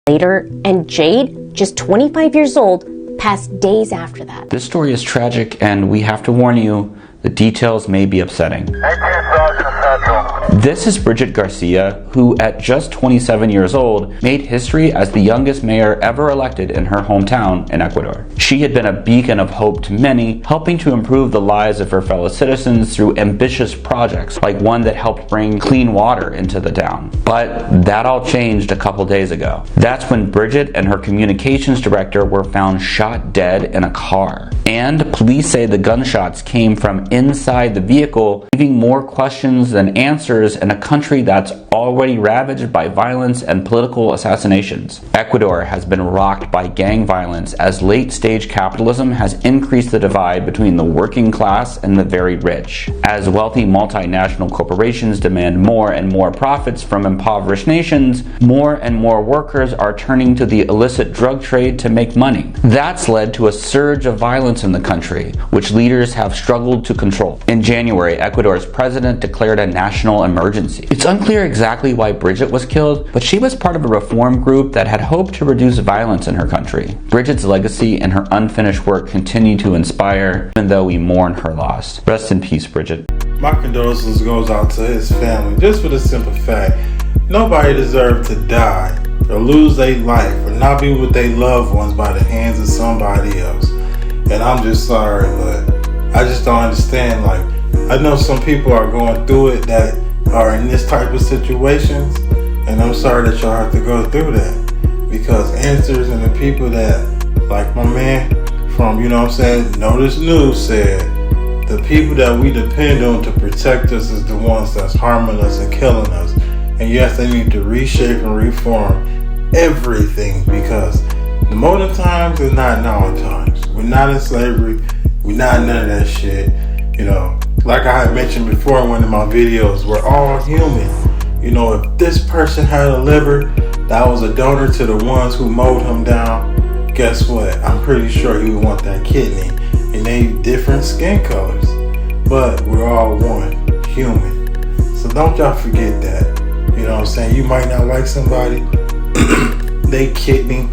later, and Jade, just 25 years old, passed days after that. This story is tragic, and we have to warn you, the details may be upsetting. This is Bridget Garcia, who at just 27 years old made history as the youngest mayor ever elected in her hometown in Ecuador. She had been a beacon of hope to many, helping to improve the lives of her fellow citizens through ambitious projects, like one that helped bring clean water into the town. But that all changed a couple days ago. That's when Bridget and her communications director were found shot dead in a car. And police say the gunshots came from inside the vehicle, leaving more questions than answers in a country that's already ravaged by violence and political assassinations. Ecuador has been rocked by gang violence as late-stage capitalism has increased the divide between the working class and the very rich. As wealthy multinational corporations demand more and more profits from impoverished nations, more and more workers are turning to the illicit drug trade to make money. That's led to a surge of violence in the country, which leaders have struggled to control. In January, Ecuador's president declared a national emergency. It's unclear exactly why Bridget was killed, but she was part of a reform group that had hoped to reduce violence in her country. Bridget's legacy and her unfinished work continue to inspire, even though we mourn her loss. Rest in peace, Bridget. My condolences goes out to his family, just for the simple fact, nobody deserved to die or lose their life or not be with their loved ones by the hands of somebody else. And I'm just sorry, but I just don't understand. Like, I know some people are going through it that are in this type of situations, and I'm sorry that y'all have to go through that, because answers and the people that, like my man from, you know what I'm saying, Notice News said, the people that we depend on to protect us is the ones that's harming us and killing us. And yes, they need to reshape and reform everything, because the modern times is not now times. We're not in slavery. We're not none of that shit. You know, like I had mentioned before in one of my videos, we're all human. You know, if this person had a liver that was a donor to the ones who mowed him down, guess what? I'm pretty sure he would want that kidney. And they different skin colors, but we're all one, human. So don't y'all forget that. You know what I'm saying? You might not like somebody, they kidney,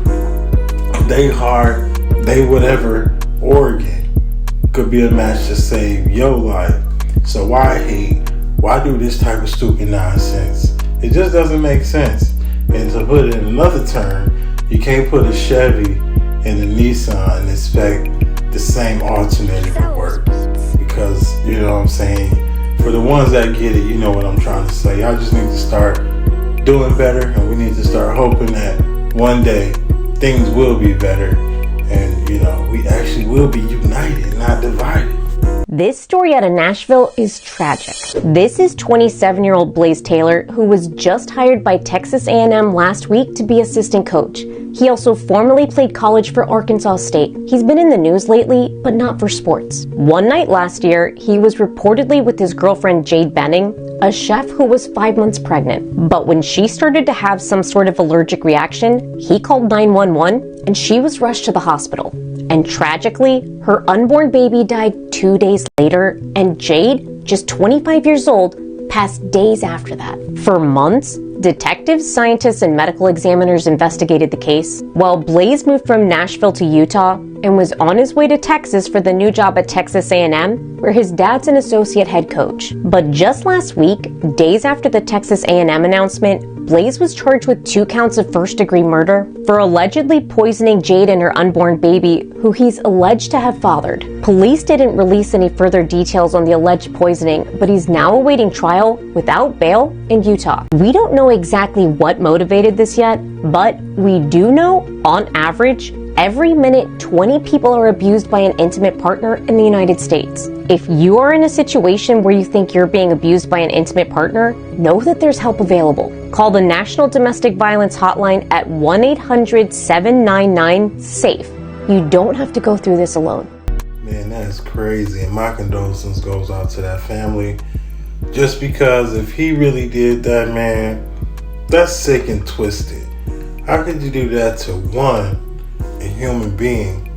they heart, they whatever organ could be a match to save your life. So why hate? Why do this type of stupid nonsense? It just doesn't make sense. And to put it in another term, you can't put a Chevy and a Nissan and expect the same alternative to work. Because, you know what I'm saying, for the ones that get it, you know what I'm trying to say. Y'all just need to start doing better, and we need to start hoping that one day things will be better, and you know, we actually will be united, not divided. This story out of Nashville is tragic. This is 27-year-old Blaze Taylor, who was just hired by Texas A&M last week to be assistant coach. He also formerly played college for Arkansas State. He's been in the news lately, but not for sports. One night last year, he was reportedly with his girlfriend Jade Benning, a chef who was 5 months pregnant. But when she started to have some sort of allergic reaction, he called 911 and she was rushed to the hospital. And tragically, her unborn baby died 2 days later, and Jade, just 25 years old, passed days after that. For months, detectives, scientists, and medical examiners investigated the case, while Blaze moved from Nashville to Utah and was on his way to Texas for the new job at Texas A&M, where his dad's an associate head coach. But just last week, days after the Texas A&M announcement, Blaze was charged with 2 counts of first-degree murder for allegedly poisoning Jade and her unborn baby, who he's alleged to have fathered. Police didn't release any further details on the alleged poisoning, but he's now awaiting trial without bail in Utah. We don't know exactly what motivated this yet, but we do know, on average, every minute 20 people are abused by an intimate partner in the United States. If you are in a situation where you think you're being abused by an intimate partner, know that there's help available. Call the National Domestic Violence Hotline at 1-800-799-SAFE. You don't have to go through this alone. Man, that's crazy. And my condolences goes out to that family. Just because if he really did that, man, that's sick and twisted. How could you do that to a human being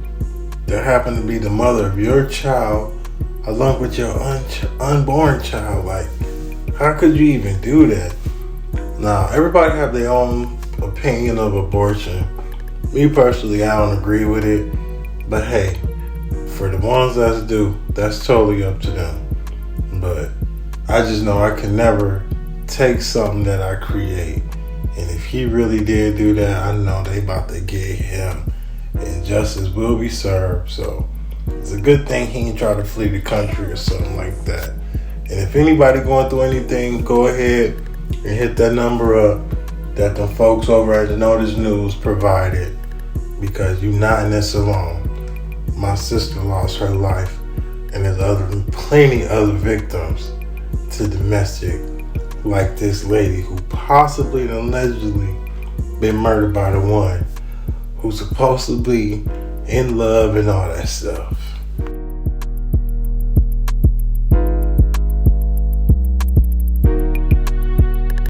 that happened to be the mother of your child along with your unborn child? Like, how could you even do that? Now, everybody have their own opinion of abortion. Me personally, I don't agree with it. But hey, for the ones that do, that's totally up to them. But I just know I can never take something that I create. And if he really did do that, I know they about to get him. And justice will be served. So it's a good thing he ain't try to flee the country or something like that. And if anybody going through anything, go ahead and hit that number up that the folks over at the Notice News provided. Because you're not in this alone. My sister lost her life. And there's plenty other victims to domestic like this lady who possibly and allegedly been murdered by the one who's supposed to be in love and all that stuff.